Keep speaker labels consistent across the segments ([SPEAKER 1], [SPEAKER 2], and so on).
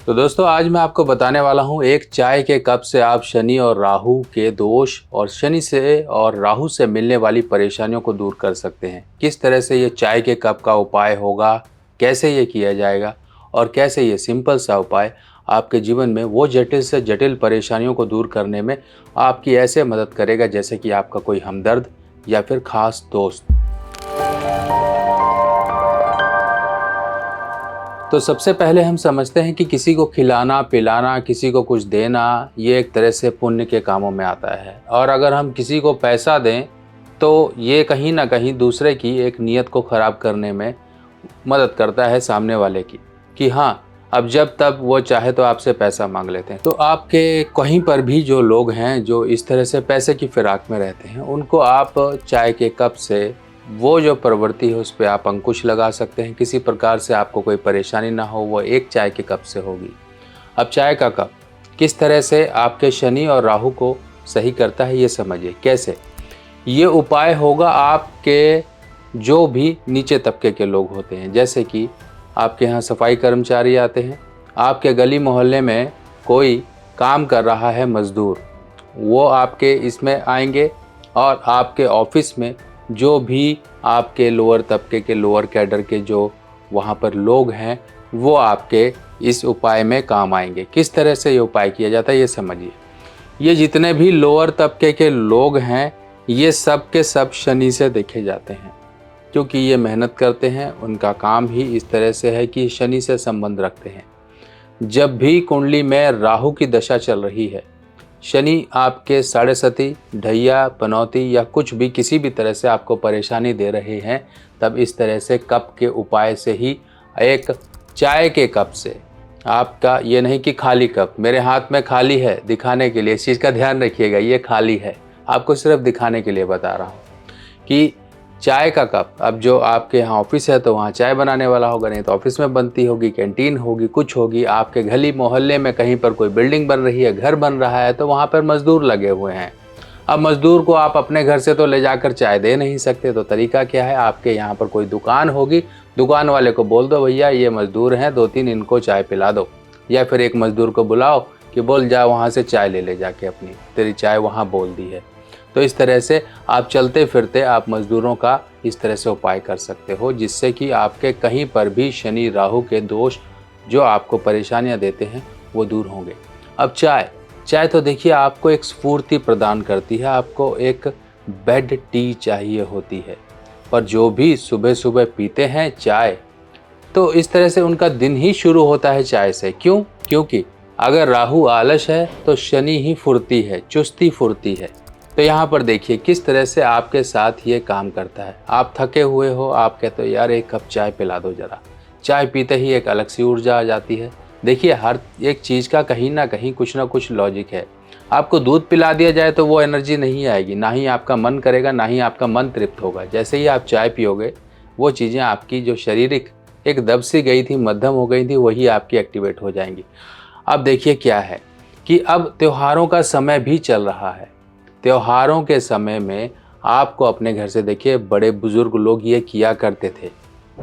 [SPEAKER 1] तो दोस्तों आज मैं आपको बताने वाला हूँ एक चाय के कप से आप शनि और राहु के दोष और शनि से और राहु से मिलने वाली परेशानियों को दूर कर सकते हैं। किस तरह से ये चाय के कप का उपाय होगा, कैसे ये किया जाएगा और कैसे ये सिंपल सा उपाय आपके जीवन में वो जटिल से जटिल परेशानियों को दूर करने में आपकी ऐसे मदद करेगा जैसे कि आपका कोई हमदर्द या फिर खास दोस्त। तो सबसे पहले हम समझते हैं कि किसी को खिलाना पिलाना, किसी को कुछ देना, ये एक तरह से पुण्य के कामों में आता है। और अगर हम किसी को पैसा दें तो ये कहीं ना कहीं दूसरे की एक नीयत को ख़राब करने में मदद करता है सामने वाले की, कि हाँ अब जब तब वो चाहे तो आपसे पैसा मांग लेते हैं। तो आपके कहीं पर भी जो लोग हैं जो इस तरह से पैसे की फिराक में रहते हैं, उनको आप चाय के कप से वो जो प्रवृत्ति है उस पर आप अंकुश लगा सकते हैं। किसी प्रकार से आपको कोई परेशानी ना हो, वो एक चाय के कप से होगी। अब चाय का कप किस तरह से आपके शनि और राहु को सही करता है ये समझिए। कैसे ये उपाय होगा, आपके जो भी नीचे तबके के लोग होते हैं, जैसे कि आपके यहाँ सफाई कर्मचारी आते हैं, आपके गली मोहल्ले में कोई काम कर रहा है मज़दूर, वो आपके इसमें आएंगे। और आपके ऑफिस में जो भी आपके लोअर तबके के लोअर कैडर के जो वहाँ पर लोग हैं वो आपके इस उपाय में काम आएंगे। किस तरह से ये उपाय किया जाता है ये समझिए। ये जितने भी लोअर तबके के लोग हैं ये सब के सब शनि से देखे जाते हैं, क्योंकि ये मेहनत करते हैं, उनका काम ही इस तरह से है कि शनि से संबंध रखते हैं। जब भी कुंडली में राहु की दशा चल रही है, शनि आपके साढ़े सती, ढैया, पनौती या कुछ भी किसी भी तरह से आपको परेशानी दे रहे हैं, तब इस तरह से कप के उपाय से ही एक चाय के कप से आपका, ये नहीं कि खाली कप मेरे हाथ में खाली है दिखाने के लिए, इस चीज़ का ध्यान रखिएगा, ये खाली है, आपको सिर्फ दिखाने के लिए बता रहा हूँ कि चाय का कप, अब जो आपके यहाँ ऑफिस है तो वहाँ चाय बनाने वाला होगा, नहीं तो ऑफिस में बनती होगी, कैंटीन होगी, कुछ होगी। आपके गली मोहल्ले में कहीं पर कोई बिल्डिंग बन रही है, घर बन रहा है, तो वहाँ पर मजदूर लगे हुए हैं। अब मजदूर को आप अपने घर से तो ले जाकर चाय दे नहीं सकते, तो तरीका क्या है, आपके यहाँ पर कोई दुकान होगी, दुकान वाले को बोल दो भैया ये मजदूर हैं, 2-3 इनको चाय पिला दो। या फिर एक मजदूर को बुलाओ कि बोल जा वहाँ से चाय ले जाके अपनी, तेरी चाय वहाँ बोल दी है। तो इस तरह से आप चलते फिरते आप मज़दूरों का इस तरह से उपाय कर सकते हो, जिससे कि आपके कहीं पर भी शनि राहु के दोष जो आपको परेशानियां देते हैं वो दूर होंगे। अब चाय तो देखिए आपको एक स्फूर्ति प्रदान करती है, आपको एक बेड टी चाहिए होती है, पर जो भी सुबह सुबह पीते हैं चाय, तो इस तरह से उनका दिन ही शुरू होता है चाय से। क्यों? क्योंकि अगर राहु आलस है तो शनि ही फुर्ती है, चुस्ती फुर्ती है। तो यहाँ पर देखिए किस तरह से आपके साथ ये काम करता है। आप थके हुए हो, आप कहते हो यार एक कप चाय पिला दो ज़रा, चाय पीते ही एक अलग सी ऊर्जा आ जाती है। देखिए हर एक चीज़ का कहीं ना कहीं कुछ ना कुछ लॉजिक है। आपको दूध पिला दिया जाए तो वो एनर्जी नहीं आएगी, ना ही आपका मन करेगा, ना ही आपका मन तृप्त होगा। जैसे ही आप चाय पियोगे वो चीज़ें आपकी जो शारीरिक एक दब सी गई थी, मध्यम हो गई थी, वही आपकी एक्टिवेट हो जाएंगी। अब देखिए क्या है कि अब त्योहारों का समय भी चल रहा है। त्योहारों के समय में आपको अपने घर से, देखिए बड़े बुजुर्ग लोग ये किया करते थे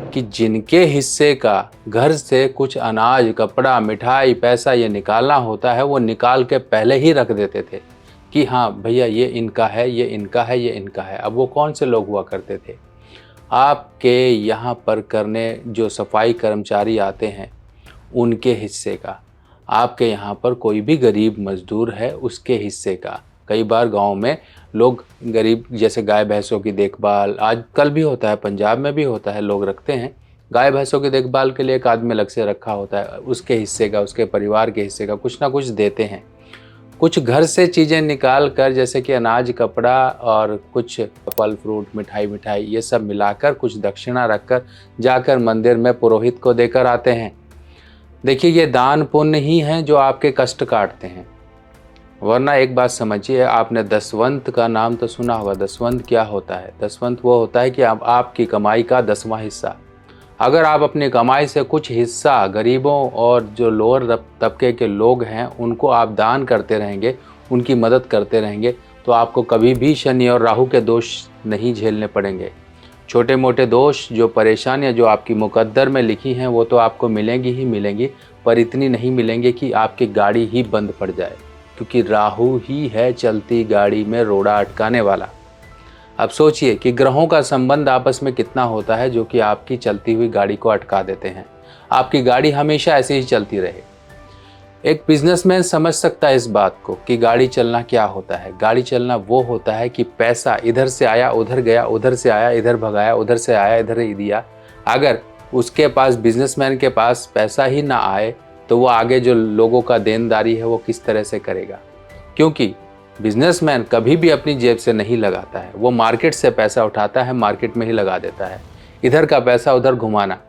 [SPEAKER 1] कि जिनके हिस्से का घर से कुछ अनाज, कपड़ा, मिठाई, पैसा ये निकालना होता है, वो निकाल के पहले ही रख देते थे कि हाँ भैया ये इनका है, ये इनका है, ये इनका है। अब वो कौन से लोग हुआ करते थे? आपके यहाँ पर करने जो सफाई कर्मचारी आते हैं उनके हिस्से का, आपके यहाँ पर कोई भी गरीब मजदूर है उसके हिस्से का। कई बार गांव में लोग गरीब, जैसे गाय भैंसों की देखभाल आजकल भी होता है, पंजाब में भी होता है, लोग रखते हैं गाय भैंसों की देखभाल के लिए एक आदमी अलग से रखा होता है, उसके हिस्से का, उसके परिवार के हिस्से का कुछ ना कुछ देते हैं। कुछ घर से चीज़ें निकाल कर, जैसे कि अनाज, कपड़ा और कुछ फल फ्रूट, मिठाई ये सब मिलाकर कुछ दक्षिणा रखकर जाकर मंदिर में पुरोहित को देकर आते हैं। देखिए ये दान पुण्य ही हैं जो आपके कष्ट काटते हैं। वरना एक बात समझिए, आपने दसवंत का नाम तो सुना होगा। दसवंत क्या होता है? दसवंत वो होता है कि आपकी कमाई का 10वां हिस्सा, अगर आप अपनी कमाई से कुछ हिस्सा गरीबों और जो लोअर तबके के लोग हैं उनको आप दान करते रहेंगे, उनकी मदद करते रहेंगे, तो आपको कभी भी शनि और राहु के दोष नहीं झेलने पड़ेंगे। छोटे मोटे दोष, जो परेशानियां जो आपकी मुकद्दर में लिखी हैं वो तो आपको मिलेंगी ही मिलेंगी, पर इतनी नहीं मिलेंगे कि आपकी गाड़ी ही बंद पड़ जाए, क्योंकि राहु ही है चलती गाड़ी में रोड़ा अटकाने वाला। अब सोचिए कि ग्रहों का संबंध आपस में कितना होता है जो कि आपकी चलती हुई गाड़ी को अटका देते हैं। आपकी गाड़ी हमेशा ऐसे ही चलती रहे। एक बिजनेसमैन समझ सकता है इस बात को कि गाड़ी चलना क्या होता है। गाड़ी चलना वो होता है कि पैसा इधर से आया उधर गया, उधर से आया इधर भगाया, उधर से आया इधर ही दिया। अगर उसके पास, बिजनेसमैन के पास पैसा ही ना आए तो वो आगे जो लोगों का देनदारी है वो किस तरह से करेगा। क्योंकि बिजनेसमैन कभी भी अपनी जेब से नहीं लगाता है, वो मार्केट से पैसा उठाता है, मार्केट में ही लगा देता है। इधर का पैसा उधर घुमाना।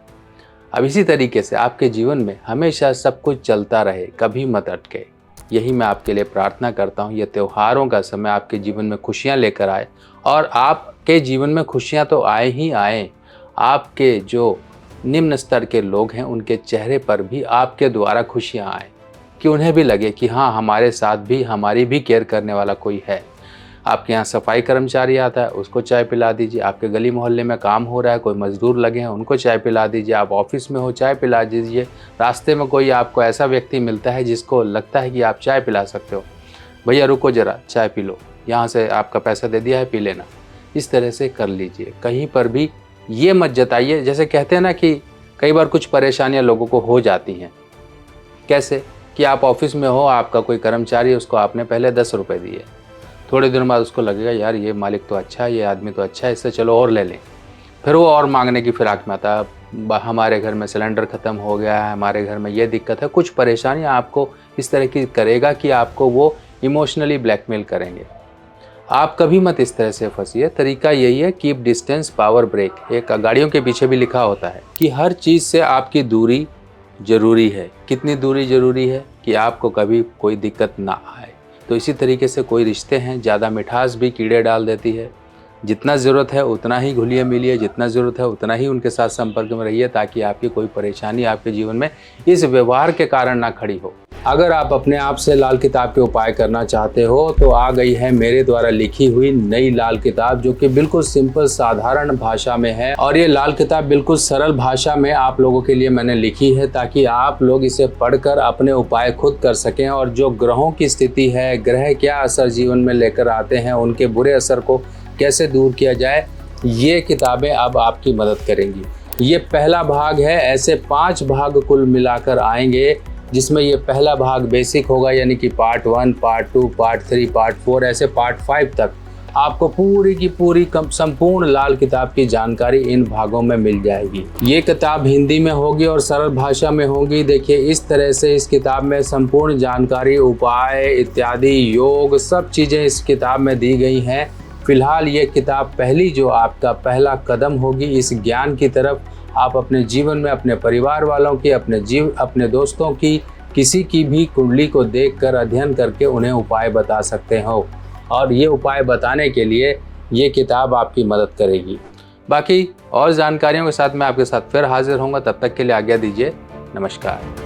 [SPEAKER 1] अब इसी तरीके से आपके जीवन में हमेशा सब कुछ चलता रहे, कभी मत अटके। यही मैं आपके लिए प्रार्थना करता हूँ। ये त्योहारों का समय आपके जीवन में खुशियाँ लेकर आए, और आपके जीवन में खुशियाँ तो आए ही आए, आपके जो निम्न स्तर के लोग हैं उनके चेहरे पर भी आपके द्वारा खुशियाँ आए, कि उन्हें भी लगे कि हाँ, हमारे साथ भी, हमारी भी केयर करने वाला कोई है। आपके यहाँ सफाई कर्मचारी आता है, उसको चाय पिला दीजिए। आपके गली मोहल्ले में काम हो रहा है, कोई मजदूर लगे हैं, उनको चाय पिला दीजिए। आप ऑफिस में हो, चाय पिला दीजिए। रास्ते में कोई आपको ऐसा व्यक्ति मिलता है जिसको लगता है कि आप चाय पिला सकते हो, भैया रुको ज़रा, चाय पी लो, यहाँ से आपका पैसा दे दिया है, पी लेना। इस तरह से कर लीजिए। कहीं पर भी ये मत जताइए। जैसे कहते हैं ना कि कई बार कुछ परेशानियाँ लोगों को हो जाती हैं। कैसे कि आप ऑफिस में हो, आपका कोई कर्मचारी है, उसको आपने पहले 10 रुपये दिए, थोड़े दिन बाद उसको लगेगा यार ये मालिक तो अच्छा है, ये आदमी तो अच्छा है, इससे चलो और ले लें। फिर वो और मांगने की फिराक में आता है, हमारे घर में सिलेंडर ख़त्म हो गया है, हमारे घर में ये दिक्कत है। कुछ परेशानियाँ आपको इस तरह की करेगा कि आपको वो इमोशनली ब्लैकमेल करेंगे। आप कभी मत इस तरह से फंसिए। तरीका यही है, कीप डिस्टेंस पावर ब्रेक। एक गाड़ियों के पीछे भी लिखा होता है कि हर चीज़ से आपकी दूरी ज़रूरी है। कितनी दूरी ज़रूरी है कि आपको कभी कोई दिक्कत ना आए। तो इसी तरीके से कोई रिश्ते हैं, ज़्यादा मिठास भी कीड़े डाल देती है। जितना ज़रूरत है उतना ही घुलिए मिलिए, जितना ज़रूरत है उतना ही उनके साथ संपर्क में रहिए, ताकि आपकी कोई परेशानी आपके जीवन में इस व्यवहार के कारण ना खड़ी हो। अगर आप अपने आप से लाल किताब के उपाय करना चाहते हो तो आ गई है मेरे द्वारा लिखी हुई नई लाल किताब, जो कि बिल्कुल सिंपल साधारण भाषा में है। और ये लाल किताब बिल्कुल सरल भाषा में आप लोगों के लिए मैंने लिखी है, ताकि आप लोग इसे पढ़कर अपने उपाय खुद कर सकें। और जो ग्रहों की स्थिति है, ग्रह क्या असर जीवन में लेकर आते हैं, उनके बुरे असर को कैसे दूर किया जाए, ये किताबें अब आपकी मदद करेंगी। ये पहला भाग है। ऐसे 5 भाग कुल मिलाकर आएंगे, जिसमें ये पहला भाग बेसिक होगा, यानी कि पार्ट 1, पार्ट 2, पार्ट 3, पार्ट 4, ऐसे पार्ट 5 तक आपको पूरी की पूरी संपूर्ण लाल किताब की जानकारी इन भागों में मिल जाएगी। ये किताब हिंदी में होगी और सरल भाषा में होगी। देखिए, इस तरह से इस किताब में संपूर्ण जानकारी, उपाय इत्यादि, योग, सब चीज़ें इस किताब में दी गई हैं। फिलहाल ये किताब पहली जो आपका पहला कदम होगी इस ज्ञान की तरफ। आप अपने जीवन में अपने परिवार वालों की, अपने दोस्तों की, किसी की भी कुंडली को देखकर अध्ययन करके उन्हें उपाय बता सकते हो। और ये उपाय बताने के लिए ये किताब आपकी मदद करेगी। बाकी और जानकारियों के साथ मैं आपके साथ फिर हाजिर होऊंगा। तब तक के लिए आज्ञा दीजिए। नमस्कार।